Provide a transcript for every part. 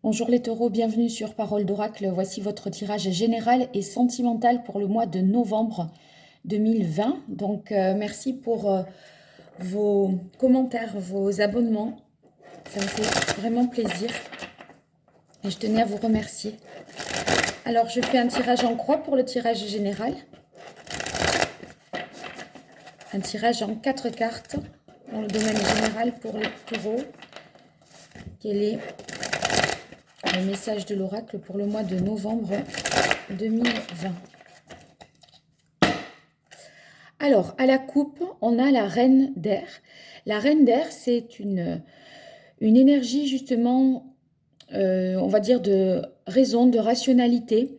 Bonjour les taureaux, bienvenue sur Parole d'Oracle. Voici votre tirage général et sentimental pour le mois de novembre 2020. Donc merci pour vos commentaires, vos abonnements. Ça me fait vraiment plaisir et je tenais à vous remercier. Alors je fais un tirage en croix pour le tirage général. Un tirage en 4 cartes dans le domaine général pour les taureaux. Quel est le message de l'oracle pour le mois de novembre 2020? Alors, à la coupe, on a la reine d'air. La reine d'air, c'est une énergie justement, on va dire, de raison, de rationalité.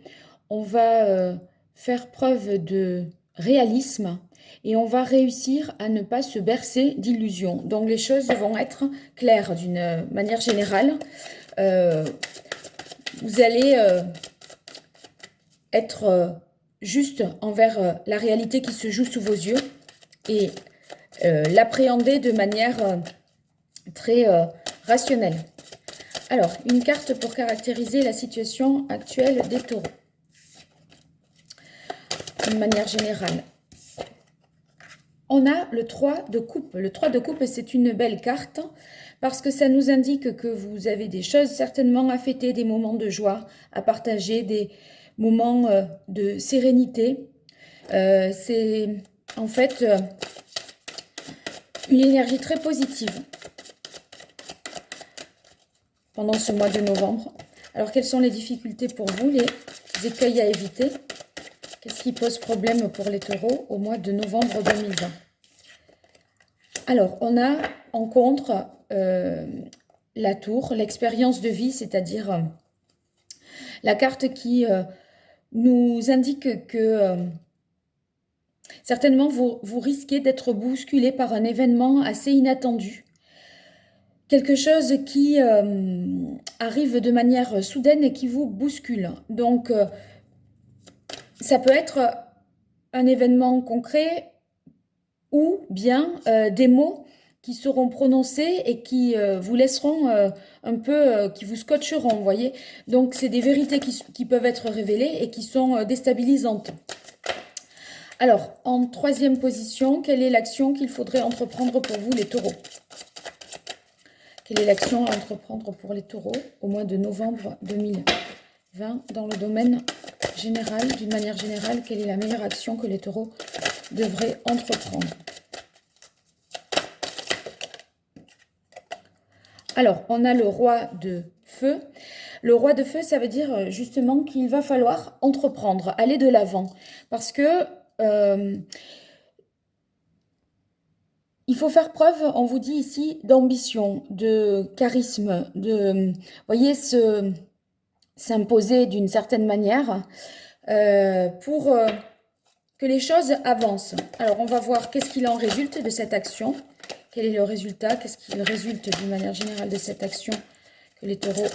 On va faire preuve de réalisme et on va réussir à ne pas se bercer d'illusions. Donc, les choses vont être claires d'une manière générale. Vous allez être juste envers la réalité qui se joue sous vos yeux et l'appréhender de manière très rationnelle. Alors, une carte pour caractériser la situation actuelle des taureaux. D'une manière générale. On a le 3 de coupe. Le 3 de coupe, c'est une belle carte parce que ça nous indique que vous avez des choses certainement à fêter, des moments de joie à partager, des moments de sérénité. C'est en fait une énergie très positive pendant ce mois de novembre. Alors, quelles sont les difficultés pour vous, les écueils à éviter? Qu'est-ce qui pose problème pour les taureaux au mois de novembre 2020? Alors, on a en contre la tour, l'expérience de vie, c'est-à-dire la carte qui nous indique que certainement vous risquez d'être bousculé par un événement assez inattendu. Quelque chose qui arrive de manière soudaine et qui vous bouscule. Donc, ça peut être un événement concret ou bien des mots qui seront prononcés et qui vous laisseront un peu, qui vous scotcheront, vous voyez. Donc, c'est des vérités qui peuvent être révélées et qui sont déstabilisantes. Alors, en troisième position, quelle est l'action qu'il faudrait entreprendre pour vous, les taureaux? Quelle est l'action à entreprendre pour les taureaux au mois de novembre 2020 dans le domaine général, d'une manière générale, quelle est la meilleure action que les taureaux devraient entreprendre? Alors, on a le roi de feu. Le roi de feu, ça veut dire justement qu'il va falloir entreprendre, aller de l'avant. Parce que il faut faire preuve, on vous dit ici, d'ambition, de charisme, de, voyez, s'imposer d'une certaine manière pour que les choses avancent. Alors, on va voir qu'est-ce qu'il en résulte de cette action. Quel est le résultat? Qu'est-ce qu'il résulte d'une manière générale de cette action que les taureaux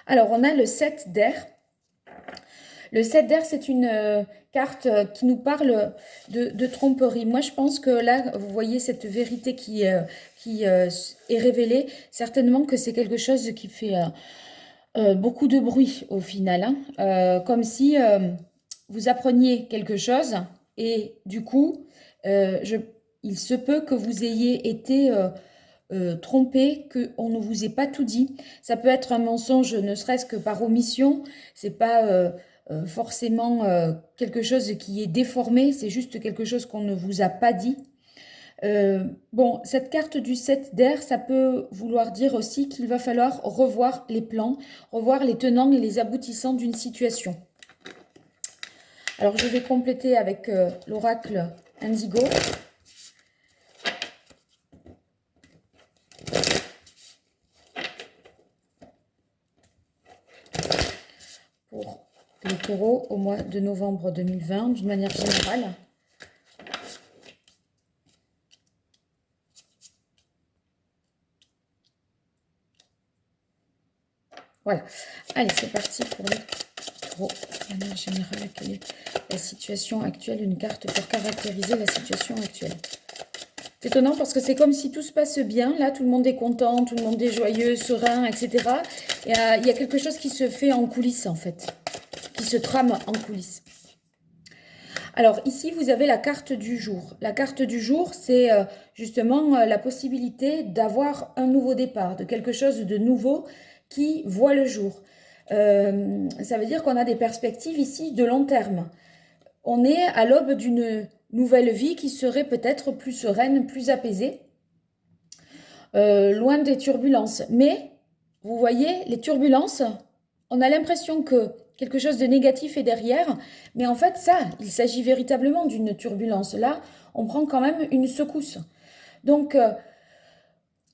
Alors, on a le 7 d'air. Le 7 d'air, c'est une carte qui nous parle de tromperie. Moi, je pense que là, vous voyez cette vérité qui est révélée. Certainement que c'est quelque chose qui fait beaucoup de bruit au final. Comme si vous appreniez quelque chose et du coup, il se peut que vous ayez été trompé, qu'on ne vous ait pas tout dit. Ça peut être un mensonge, ne serait-ce que par omission. C'est pas forcément quelque chose qui est déformé, c'est juste quelque chose qu'on ne vous a pas dit. Bon, cette carte du 7 d'air, ça peut vouloir dire aussi qu'il va falloir revoir les plans, revoir les tenants et les aboutissants d'une situation. Alors, je vais compléter avec l'oracle Indigo. Pour les taureaux au mois de novembre 2020, d'une manière générale. Voilà. Allez, c'est parti pour les taureaux. manière générale, quelle est la situation actuelle? Une carte pour caractériser la situation actuelle. C'est étonnant parce que c'est comme si tout se passe bien. Là, tout le monde est content, tout le monde est joyeux, serein, etc. Et il y a quelque chose qui se fait en coulisses, en fait. Qui se trame en coulisses. Alors ici, vous avez la carte du jour. La carte du jour, c'est justement la possibilité d'avoir un nouveau départ, de quelque chose de nouveau qui voit le jour. Ça veut dire qu'on a des perspectives ici de long terme. On est à l'aube d'une nouvelle vie qui serait peut-être plus sereine, plus apaisée, loin des turbulences. Mais, vous voyez, les turbulences, on a l'impression que quelque chose de négatif est derrière, mais en fait, ça, il s'agit véritablement d'une turbulence. Là, on prend quand même une secousse. Donc,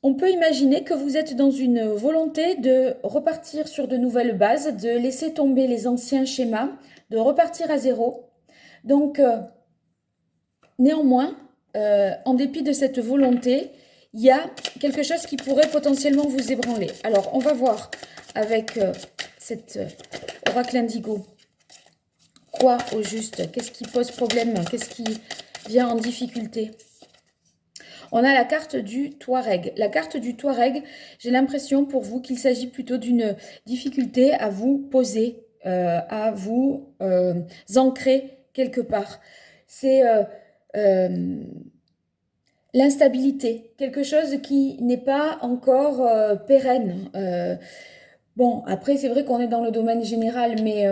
on peut imaginer que vous êtes dans une volonté de repartir sur de nouvelles bases, de laisser tomber les anciens schémas, de repartir à zéro. Donc, néanmoins, en dépit de cette volonté, il y a quelque chose qui pourrait potentiellement vous ébranler. Alors, on va voir avec cet oracle indigo. Quoi au juste? Qu'est-ce qui pose problème? Qu'est-ce qui vient en difficulté? On a la carte du Touareg. La carte du Touareg, j'ai l'impression pour vous qu'il s'agit plutôt d'une difficulté à vous poser, à vous ancrer quelque part. C'est l'instabilité, quelque chose qui n'est pas encore pérenne. Bon, après, c'est vrai qu'on est dans le domaine général, mais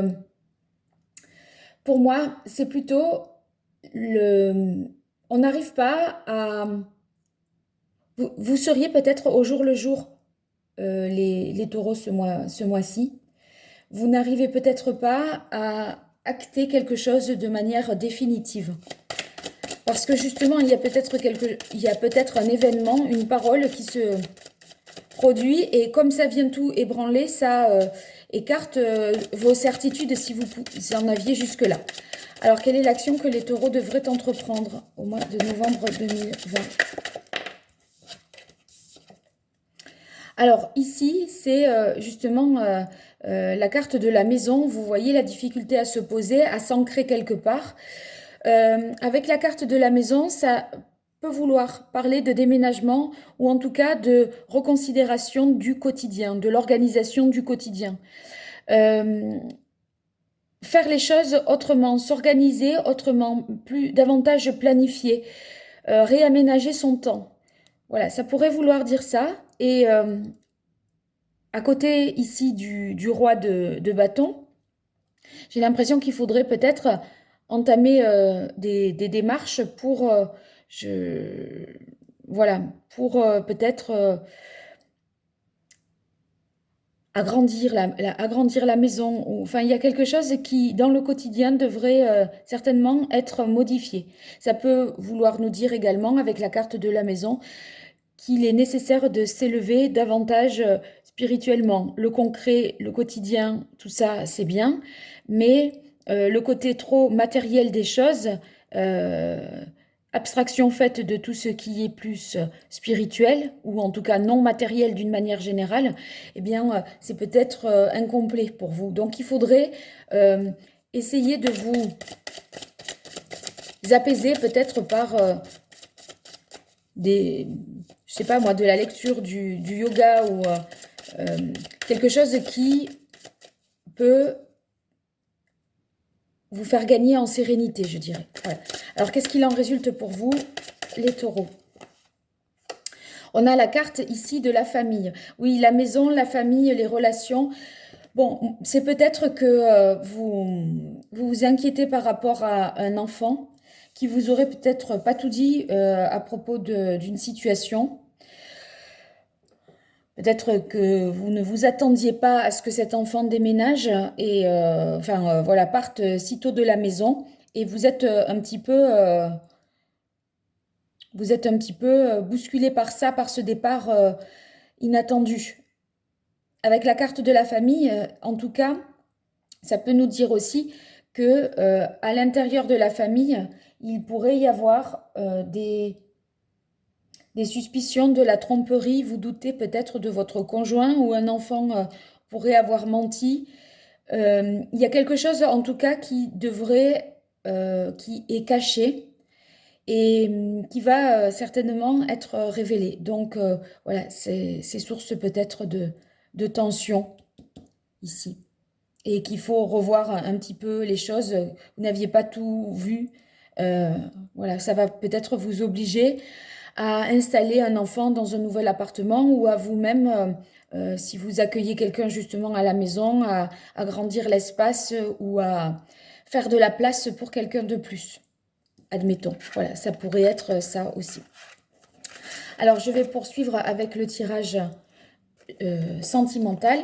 pour moi, c'est plutôt le... On n'arrive pas à... Vous seriez peut-être au jour le jour, les taureaux ce mois-ci. Vous n'arrivez peut-être pas à acter quelque chose de manière définitive. Parce que justement, il y a peut-être un événement, une parole qui se produit. Et comme ça vient tout ébranler, ça écarte vos certitudes si vous en aviez jusque-là. Alors, quelle est l'action que les taureaux devraient entreprendre au mois de novembre 2020? Alors ici, c'est justement la carte de la maison. Vous voyez la difficulté à se poser, à s'ancrer quelque part. Avec la carte de la maison, ça peut vouloir parler de déménagement ou en tout cas de reconsidération du quotidien, de l'organisation du quotidien. Faire les choses autrement, s'organiser autrement, davantage planifier, réaménager son temps. Voilà, ça pourrait vouloir dire ça. Et à côté ici du roi de bâton, j'ai l'impression qu'il faudrait peut-être entamer des démarches pour, voilà, pour peut-être agrandir la maison. Enfin, il y a quelque chose qui, dans le quotidien, devrait certainement être modifié. Ça peut vouloir nous dire également, avec la carte de la maison, qu'il est nécessaire de s'élever davantage spirituellement. Le concret, le quotidien, tout ça, c'est bien, mais le côté trop matériel des choses, abstraction faite de tout ce qui est plus spirituel, ou en tout cas non matériel d'une manière générale, eh bien, c'est peut-être incomplet pour vous. Donc, il faudrait essayer de vous apaiser peut-être par je sais pas moi, de la lecture, du yoga ou quelque chose qui peut vous faire gagner en sérénité, je dirais. Voilà. Alors, qu'est-ce qu'il en résulte pour vous, les taureaux? On a la carte ici de la famille. Oui, la maison, la famille, les relations. Bon, c'est peut-être que vous inquiétez par rapport à un enfant qui vous aurait peut-être pas tout dit à propos d'une situation. Peut-être que vous ne vous attendiez pas à ce que cet enfant déménage et voilà, parte sitôt de la maison et vous êtes un petit peu bousculé par ça, par ce départ inattendu. Avec la carte de la famille, en tout cas, ça peut nous dire aussi que à l'intérieur de la famille, il pourrait y avoir des suspicions de la tromperie. Vous doutez peut-être de votre conjoint ou un enfant pourrait avoir menti. Il y a quelque chose en tout cas qui devrait, qui est caché et qui va certainement être révélé. Donc voilà, c'est source peut-être de tension ici. Et qu'il faut revoir un petit peu les choses. Vous n'aviez pas tout vu. Euh, voilà, ça va peut-être vous obliger à installer un enfant dans un nouvel appartement ou à vous-même, si vous accueillez quelqu'un justement à la maison, à agrandir l'espace ou à faire de la place pour quelqu'un de plus. Admettons, voilà, ça pourrait être ça aussi. Alors, je vais poursuivre avec le tirage sentimental.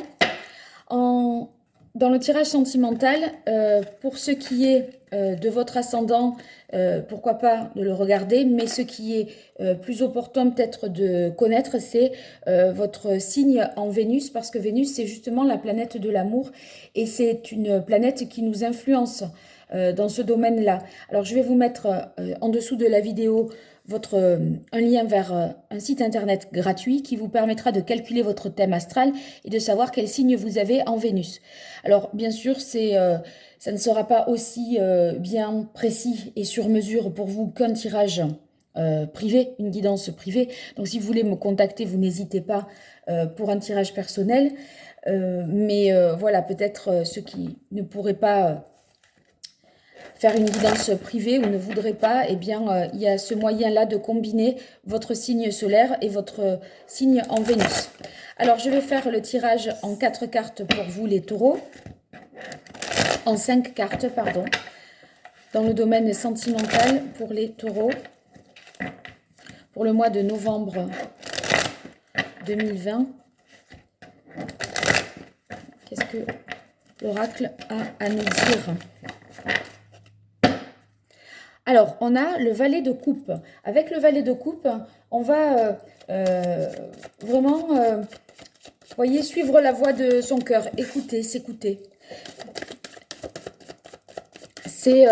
Dans le tirage sentimental, pour ce qui est de votre ascendant, pourquoi pas de le regarder, mais ce qui est plus opportun peut-être de connaître, c'est votre signe en Vénus, parce que Vénus, c'est justement la planète de l'amour, et c'est une planète qui nous influence dans ce domaine-là. Alors, je vais vous mettre en dessous de la vidéo un lien vers un site internet gratuit qui vous permettra de calculer votre thème astral et de savoir quel signe vous avez en Vénus. Alors, bien sûr, ça ne sera pas aussi bien précis et sur mesure pour vous qu'un tirage privé, une guidance privée. Donc, si vous voulez me contacter, vous n'hésitez pas pour un tirage personnel. Mais voilà, peut-être ceux qui ne pourraient pas faire une guidance privée ou ne voudraient pas, eh bien, il y a ce moyen-là de combiner votre signe solaire et votre signe en Vénus. Alors, je vais faire le tirage en 4 cartes pour vous, les taureaux. En 5 cartes, pardon. Dans le domaine sentimental pour les taureaux. Pour le mois de novembre 2020. Qu'est-ce que l'oracle a à nous dire ? Alors, on a le valet de coupe. Avec le valet de coupe, on va vraiment, voyez, suivre la voix de son cœur. Écouter, s'écouter. C'est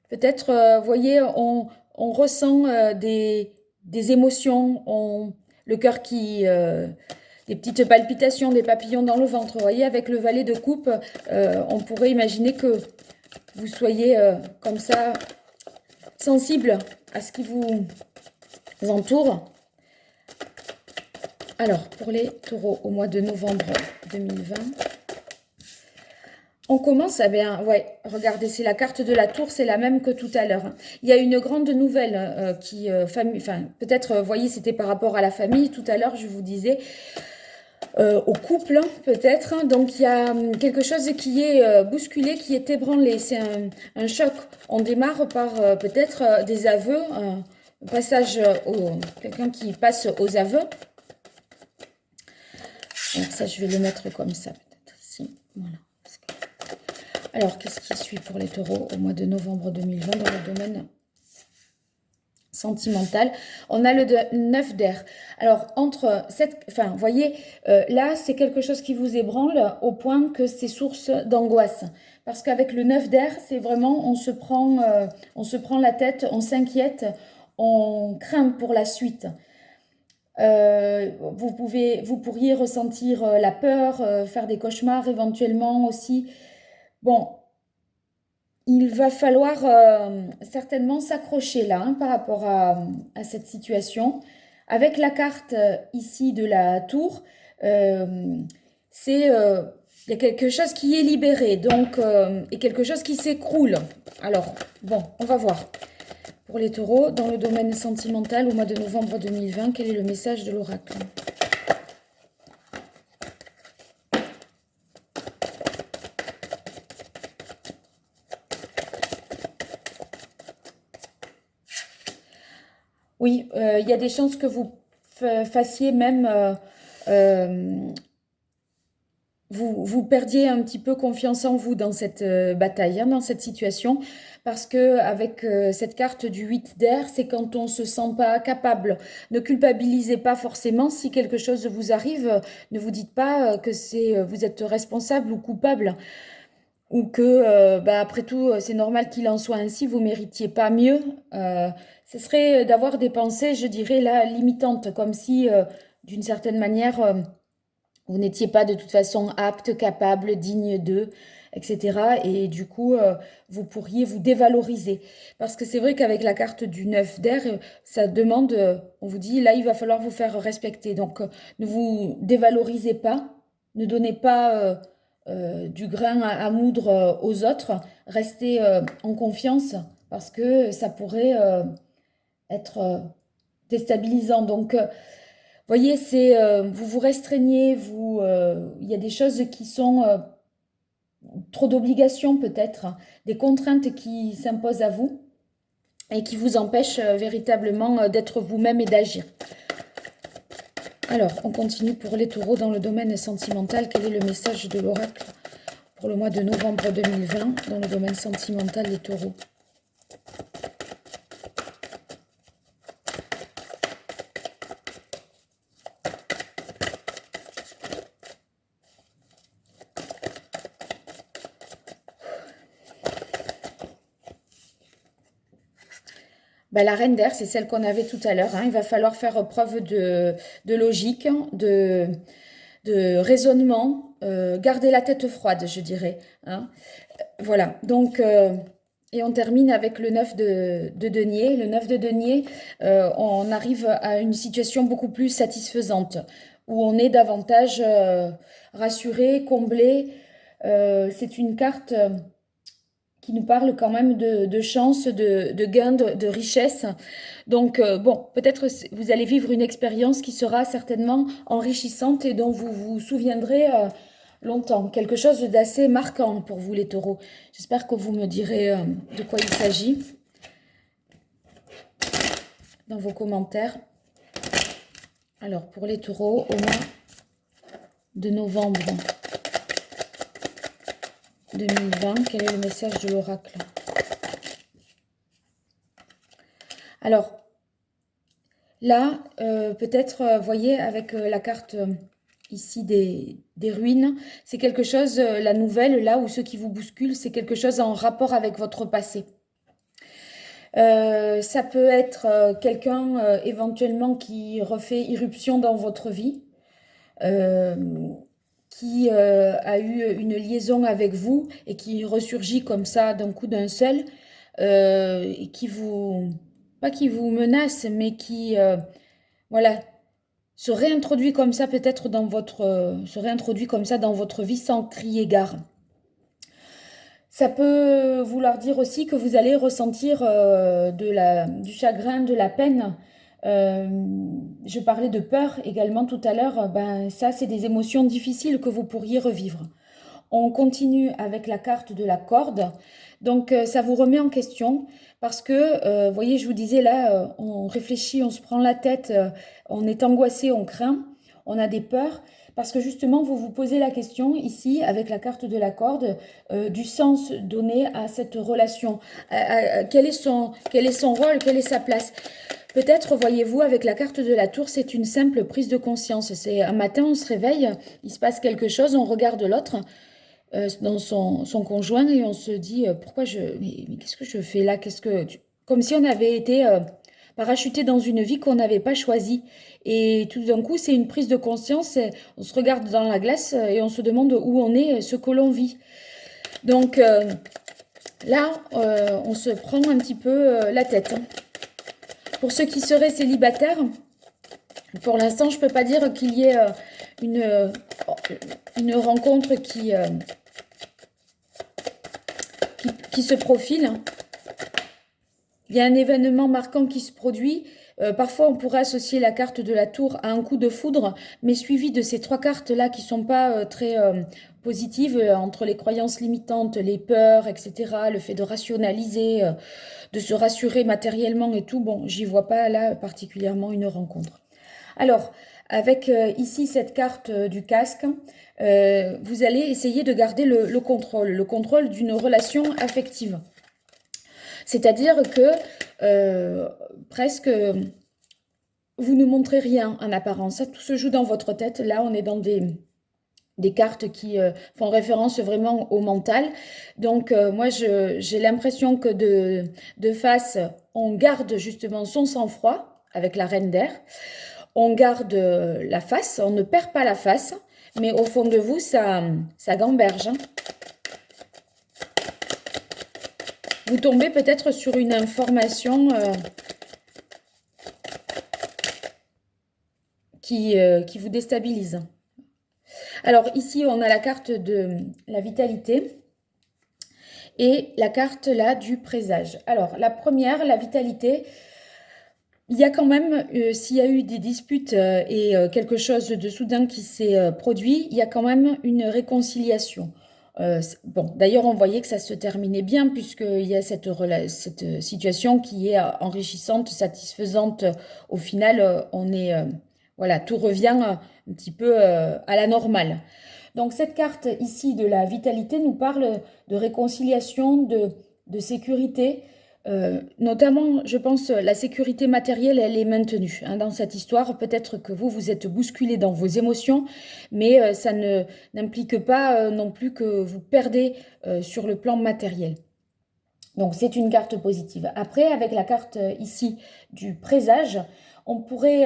peut-être, voyez, on ressent des émotions, le cœur qui... des petites palpitations, des papillons dans le ventre. Vous voyez, avec le valet de coupe, on pourrait imaginer que vous soyez comme ça, sensible à ce qui vous entoure. Alors, pour les taureaux, au mois de novembre 2020, on commence, eh bien, ouais, regardez, c'est la carte de la tour, c'est la même que tout à l'heure. Il y a une grande nouvelle qui, peut-être, voyez, c'était par rapport à la famille. Tout à l'heure, je vous disais, au couple, peut-être. Donc, il y a quelque chose qui est bousculé, qui est ébranlé. C'est un choc. On démarre par peut-être des aveux, un passage, quelqu'un qui passe aux aveux. Alors, ça, je vais le mettre comme ça, peut-être ici. Voilà. Alors, qu'est-ce qui suit pour les taureaux au mois de novembre 2020 dans le domaine sentimental? On a le 9 d'air. Alors, vous voyez, là, c'est quelque chose qui vous ébranle au point que c'est source d'angoisse. Parce qu'avec le 9 d'air, c'est vraiment, on se prend la tête, on s'inquiète, on craint pour la suite. Vous pourriez ressentir la peur, faire des cauchemars éventuellement aussi. Bon, il va falloir certainement s'accrocher là par rapport à cette situation. Avec la carte ici de la tour, il y a quelque chose qui est libéré donc, et quelque chose qui s'écroule. Alors, bon, on va voir. Pour les taureaux, dans le domaine sentimental, au mois de novembre 2020, quel est le message de l'oracle ? Oui, il y a des chances que vous fassiez même... vous perdiez un petit peu confiance en vous dans cette bataille, dans cette situation, parce que avec cette carte du 8 d'air, c'est quand on ne se sent pas capable. Ne culpabilisez pas forcément si quelque chose vous arrive. Ne vous dites pas que vous êtes responsable ou coupable, ou que, après tout, c'est normal qu'il en soit ainsi, vous méritiez pas mieux. Ce serait d'avoir des pensées, je dirais, là, limitantes, comme si, d'une certaine manière... Vous n'étiez pas de toute façon apte, capable, digne d'eux, etc. Et du coup, vous pourriez vous dévaloriser. Parce que c'est vrai qu'avec la carte du 9 d'air, ça demande, on vous dit, là, il va falloir vous faire respecter. Donc, ne vous dévalorisez pas, ne donnez pas du grain à moudre aux autres. Restez en confiance parce que ça pourrait être déstabilisant. Donc, voyez, c'est vous vous restreignez, il y a des choses qui sont trop d'obligations peut-être, hein, des contraintes qui s'imposent à vous et qui vous empêchent véritablement d'être vous-même et d'agir. Alors, on continue pour les taureaux dans le domaine sentimental. Quel est le message de l'oracle pour le mois de novembre 2020 dans le domaine sentimental des taureaux? Ben, la reine d'air, c'est celle qu'on avait tout à l'heure, hein. Il va falloir faire preuve de logique, de raisonnement, garder la tête froide, je dirais, hein. Voilà, donc, et on termine avec le 9 de denier. Le 9 de denier, on arrive à une situation beaucoup plus satisfaisante, où on est davantage rassuré, comblé. C'est une carte qui nous parle quand même de chance, de gain, de richesse. Donc, bon, peut-être vous allez vivre une expérience qui sera certainement enrichissante et dont vous vous souviendrez longtemps. Quelque chose d'assez marquant pour vous, les taureaux. J'espère que vous me direz de quoi il s'agit dans vos commentaires. Alors, pour les taureaux, au mois de novembre 2020, quel est le message de l'oracle? Alors, là, peut-être, voyez, avec la carte ici des ruines, c'est quelque chose, la nouvelle, là, ou ce qui vous bouscule, c'est quelque chose en rapport avec votre passé. Ça peut être quelqu'un, éventuellement, qui refait irruption dans votre vie, qui a eu une liaison avec vous et qui ressurgit comme ça d'un coup d'un seul, et qui vous, pas qui vous menace, mais qui, voilà, se réintroduit comme ça peut-être dans votre, se réintroduit comme ça dans votre vie sans crier gare. Ça peut vouloir dire aussi que vous allez ressentir du chagrin, de la peine. Euh, je parlais de peur également tout à l'heure. Ben, ça, c'est des émotions difficiles que vous pourriez revivre. On continue avec la carte de la corde. Donc, ça vous remet en question parce que, vous voyez, je vous disais là, on réfléchit, on se prend la tête, on est angoissé, on craint, on a des peurs. Parce que justement, vous vous posez la question ici, avec la carte de la corde, du sens donné à cette relation. Quel est son rôle, quelle est sa place? Peut-être, voyez-vous, avec la carte de la tour, c'est une simple prise de conscience. C'est un matin, on se réveille, il se passe quelque chose, on regarde l'autre, dans son conjoint, et on se dit, pourquoi mais qu'est-ce que je fais là? Comme si on avait été parachuté dans une vie qu'on n'avait pas choisie. Et tout d'un coup, c'est une prise de conscience. On se regarde dans la glace et on se demande où on est, ce que l'on vit. Donc là, on se prend un petit peu la tête, hein. Pour ceux qui seraient célibataires, pour l'instant, je ne peux pas dire qu'il y ait une rencontre qui se profile. Il y a un événement marquant qui se produit. Parfois, on pourrait associer la carte de la tour à un coup de foudre, mais suivi de ces trois cartes-là qui ne sont pas très positives, entre les croyances limitantes, les peurs, etc., le fait de rationaliser, de se rassurer matériellement et tout. Bon, j'y vois pas là particulièrement une rencontre. Alors, avec ici cette carte du casque, vous allez essayer de garder le contrôle d'une relation affective. C'est-à-dire que presque vous ne montrez rien en apparence. Ça, tout se joue dans votre tête. Là, on est dans des cartes qui font référence vraiment au mental. Donc, moi, j'ai l'impression que de face, on garde justement son sang-froid avec la reine d'air. On garde la face, on ne perd pas la face, mais au fond de vous, ça gamberge, hein. Vous tombez peut-être sur une information qui vous déstabilise. Alors ici, on a la carte de la vitalité et la carte là du présage. Alors la première, la vitalité, il y a quand même, s'il y a eu des disputes et quelque chose de soudain qui s'est produit, il y a quand même une réconciliation. Bon, d'ailleurs, on voyait que ça se terminait bien puisqu'il y a cette situation qui est enrichissante, satisfaisante. Au final, voilà, tout revient un petit peu à la normale. Donc, cette carte ici de la vitalité nous parle de réconciliation, de sécurité. Notamment, je pense, la sécurité matérielle, elle est maintenue hein, dans cette histoire. Peut-être que vous êtes bousculé dans vos émotions, mais ça n'implique pas non plus que vous perdez sur le plan matériel. Donc, c'est une carte positive. Après, avec la carte ici du présage, on pourrait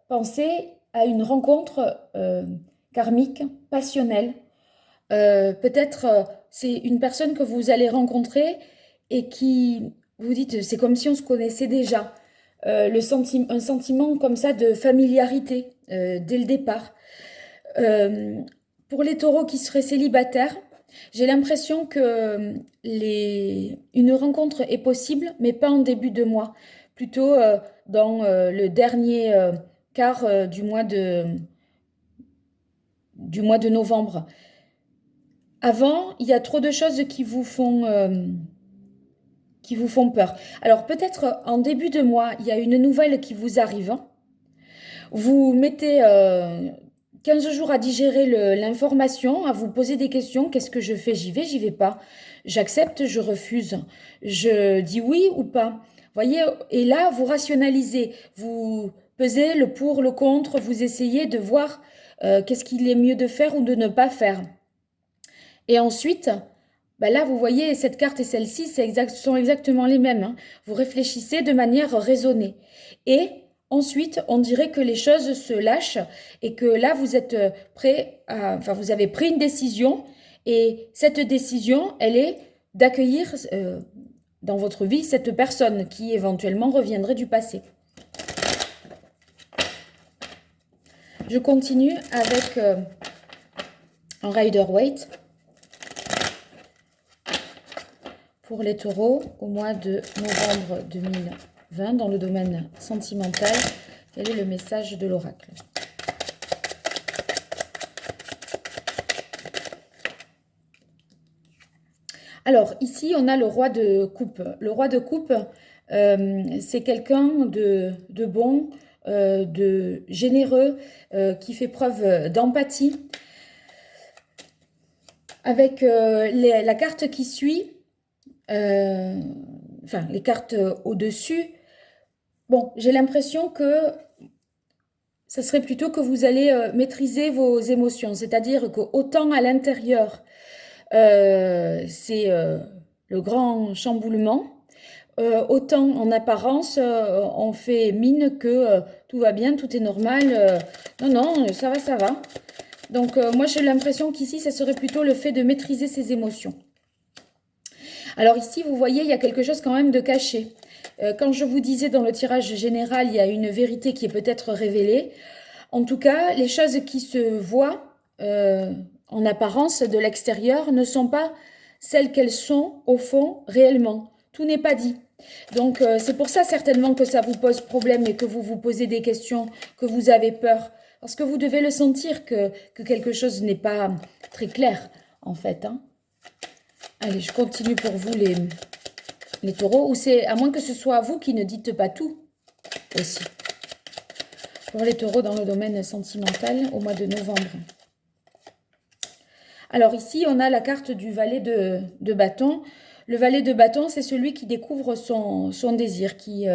penser à une rencontre karmique, passionnelle. Peut-être c'est une personne que vous allez rencontrer et qui vous dites, c'est comme si on se connaissait déjà. Un sentiment comme ça de familiarité dès le départ. Euh, pour les taureaux qui seraient célibataires, j'ai l'impression que une rencontre est possible, mais pas en début de mois, plutôt dans le dernier quart du mois de novembre. Avant, il y a trop de choses qui vous font peur. Alors peut-être en début de mois, il y a une nouvelle qui vous arrive. Vous mettez 15 jours à digérer l'information, à vous poser des questions. Qu'est-ce que je fais? J'y vais pas. J'accepte, je refuse. Je dis oui ou pas. Voyez, et là, vous rationalisez. Vous pesez le pour, le contre. Vous essayez de voir qu'est-ce qu'il est mieux de faire ou de ne pas faire. Et ensuite, bah là, vous voyez, cette carte et celle-ci, sont exactement les mêmes, hein. Vous réfléchissez de manière raisonnée. Et ensuite, on dirait que les choses se lâchent et que là, vous êtes enfin, vous avez pris une décision et cette décision, elle est d'accueillir dans votre vie cette personne qui éventuellement reviendrait du passé. Je continue avec un Rider-Waite. Pour les taureaux, au mois de novembre 2020, dans le domaine sentimental, quel est le message de l'oracle? Alors, ici, on a le roi de coupe. Le roi de coupe, c'est quelqu'un de bon, de généreux, qui fait preuve d'empathie. Avec la carte qui suit, enfin les cartes au-dessus, bon, j'ai l'impression que ça serait plutôt que vous allez maîtriser vos émotions, c'est-à-dire qu'autant à l'intérieur, c'est le grand chamboulement, autant en apparence, on fait mine que tout va bien, tout est normal. Non, non, ça va, ça va. Donc moi j'ai l'impression qu'ici, ça serait plutôt le fait de maîtriser ses émotions. Alors ici, vous voyez, il y a quelque chose quand même de caché. Quand je vous disais dans le tirage général, il y a une vérité qui est peut-être révélée. En tout cas, les choses qui se voient en apparence de l'extérieur ne sont pas celles qu'elles sont au fond réellement. Tout n'est pas dit. Donc c'est pour ça certainement que ça vous pose problème et que vous vous posez des questions, que vous avez peur. Parce que vous devez le sentir que quelque chose n'est pas très clair en fait, hein. Allez, je continue pour vous les taureaux. Ou c'est à moins que ce soit vous qui ne dites pas tout aussi. Pour les taureaux dans le domaine sentimental au mois de novembre. Alors ici, on a la carte du valet de bâton. Le valet de bâton, c'est celui qui découvre son désir, qui,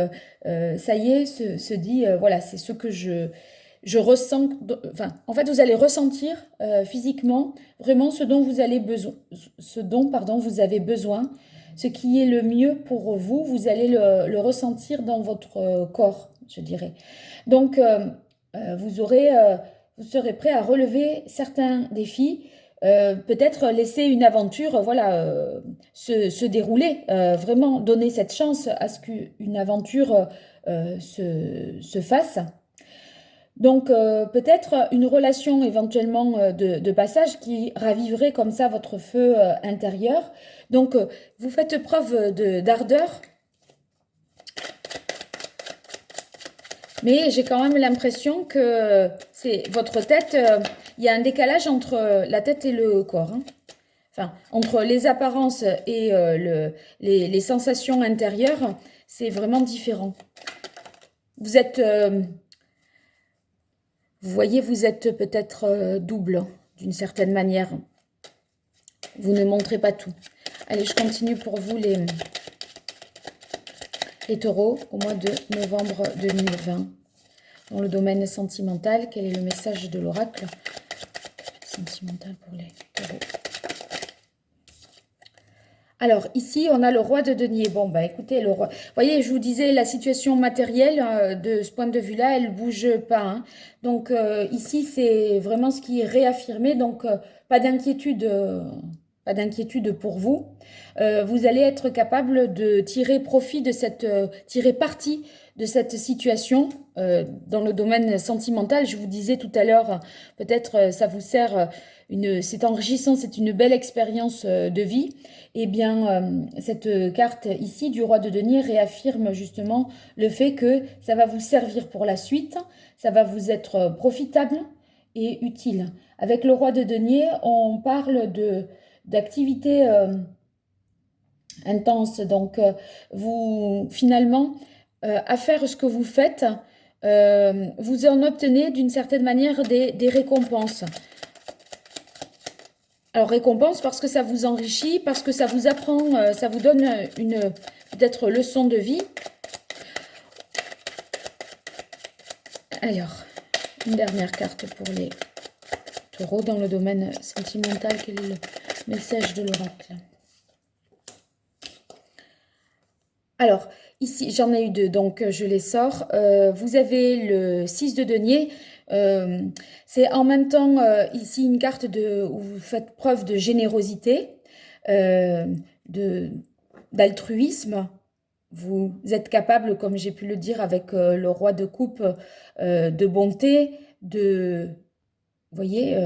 ça y est, se dit, voilà, c'est ce que je ressens. Enfin, en fait, vous allez ressentir physiquement vraiment ce dont vous avez besoin, vous avez besoin, ce qui est le mieux pour vous. Vous allez le ressentir dans votre corps, je dirais. Donc, vous aurez vous serez prêt à relever certains défis, peut-être laisser une aventure voilà, se dérouler, vraiment donner cette chance à ce qu'une aventure se fasse. Donc peut-être une relation éventuellement de passage qui raviverait comme ça votre feu intérieur. Donc vous faites preuve d'ardeur, mais j'ai quand même l'impression que c'est votre tête, il y a un décalage entre la tête et le corps, hein. Enfin, entre les apparences et les sensations intérieures, c'est vraiment différent. Vous êtes, vous voyez, vous êtes peut-être double d'une certaine manière. Vous ne montrez pas tout. Allez, je continue pour vous les taureaux au mois de novembre 2020. Dans le domaine sentimental, quel est le message de l'oracle sentimental pour les taureaux? Alors, ici, on a le roi de denier. Bon, bah écoutez, le roi... Vous voyez, je vous disais, la situation matérielle, de ce point de vue-là, elle ne bouge pas, hein. Donc, ici, c'est vraiment ce qui est réaffirmé. Donc, pas d'inquiétude pour vous. Vous allez être capable de tirer profit de cette... tirer parti de cette situation dans le domaine sentimental. Je vous disais tout à l'heure, peut-être ça vous sert... c'est enrichissant, c'est une belle expérience de vie. Eh bien, cette carte ici du roi de denier réaffirme justement le fait que ça va vous servir pour la suite, ça va vous être profitable et utile. Avec le roi de denier, on parle d'activités intenses. Donc, vous, finalement, à faire ce que vous faites, vous en obtenez d'une certaine manière des récompenses. Alors, récompense parce que ça vous enrichit, parce que ça vous apprend, ça vous donne une peut-être leçon de vie. Alors, une dernière carte pour les taureaux dans le domaine sentimental. Quel est le message de l'oracle? Alors, ici, j'en ai eu deux, donc je les sors. Vous avez le 6 de denier. C'est en même temps ici une carte où vous faites preuve de générosité, d'altruisme. Vous êtes capable, comme j'ai pu le dire avec le roi de coupe, de bonté, vous voyez,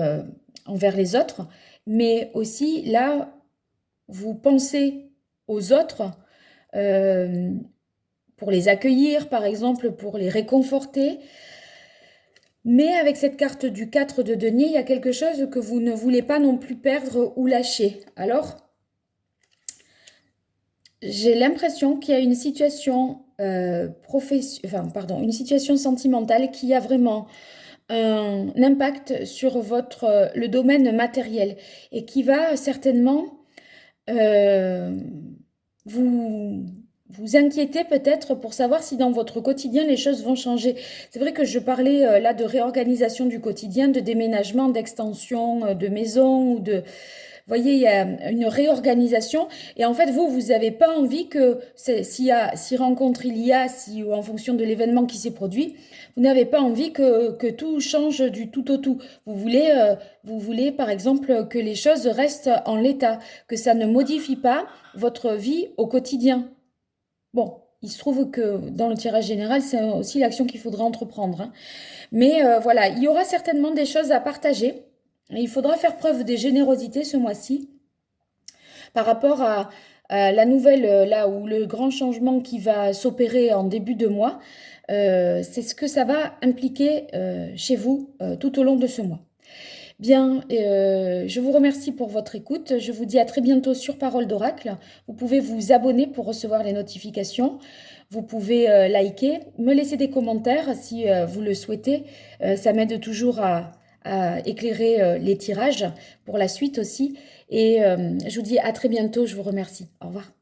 envers les autres. Mais aussi, là, vous pensez aux autres pour les accueillir, par exemple, pour les réconforter. Mais avec cette carte du 4 de denier, il y a quelque chose que vous ne voulez pas non plus perdre ou lâcher. Alors, j'ai l'impression qu'il y a une situation une situation sentimentale qui a vraiment un impact sur le domaine matériel et qui va certainement vous inquiéter peut-être pour savoir si dans votre quotidien les choses vont changer. C'est vrai que je parlais là de réorganisation du quotidien, de déménagement, d'extension de maison ou de... Vous voyez, il y a une réorganisation et en fait, vous n'avez pas envie que, si rencontre il y a, ou en fonction de l'événement qui s'est produit, vous n'avez pas envie que tout change du tout au tout. Vous voulez, par exemple, que les choses restent en l'état, que ça ne modifie pas votre vie au quotidien. Bon, il se trouve que dans le tirage général, c'est aussi l'action qu'il faudra entreprendre, hein. Mais voilà, il y aura certainement des choses à partager. Il faudra faire preuve de générosité ce mois-ci par rapport à la nouvelle, là où le grand changement qui va s'opérer en début de mois. C'est ce que ça va impliquer chez vous tout au long de ce mois. Bien, je vous remercie pour votre écoute. Je vous dis à très bientôt sur Parole d'Oracle. Vous pouvez vous abonner pour recevoir les notifications. Vous pouvez liker, me laisser des commentaires si vous le souhaitez. Ça m'aide toujours à éclairer les tirages pour la suite aussi. Et je vous dis à très bientôt. Je vous remercie. Au revoir.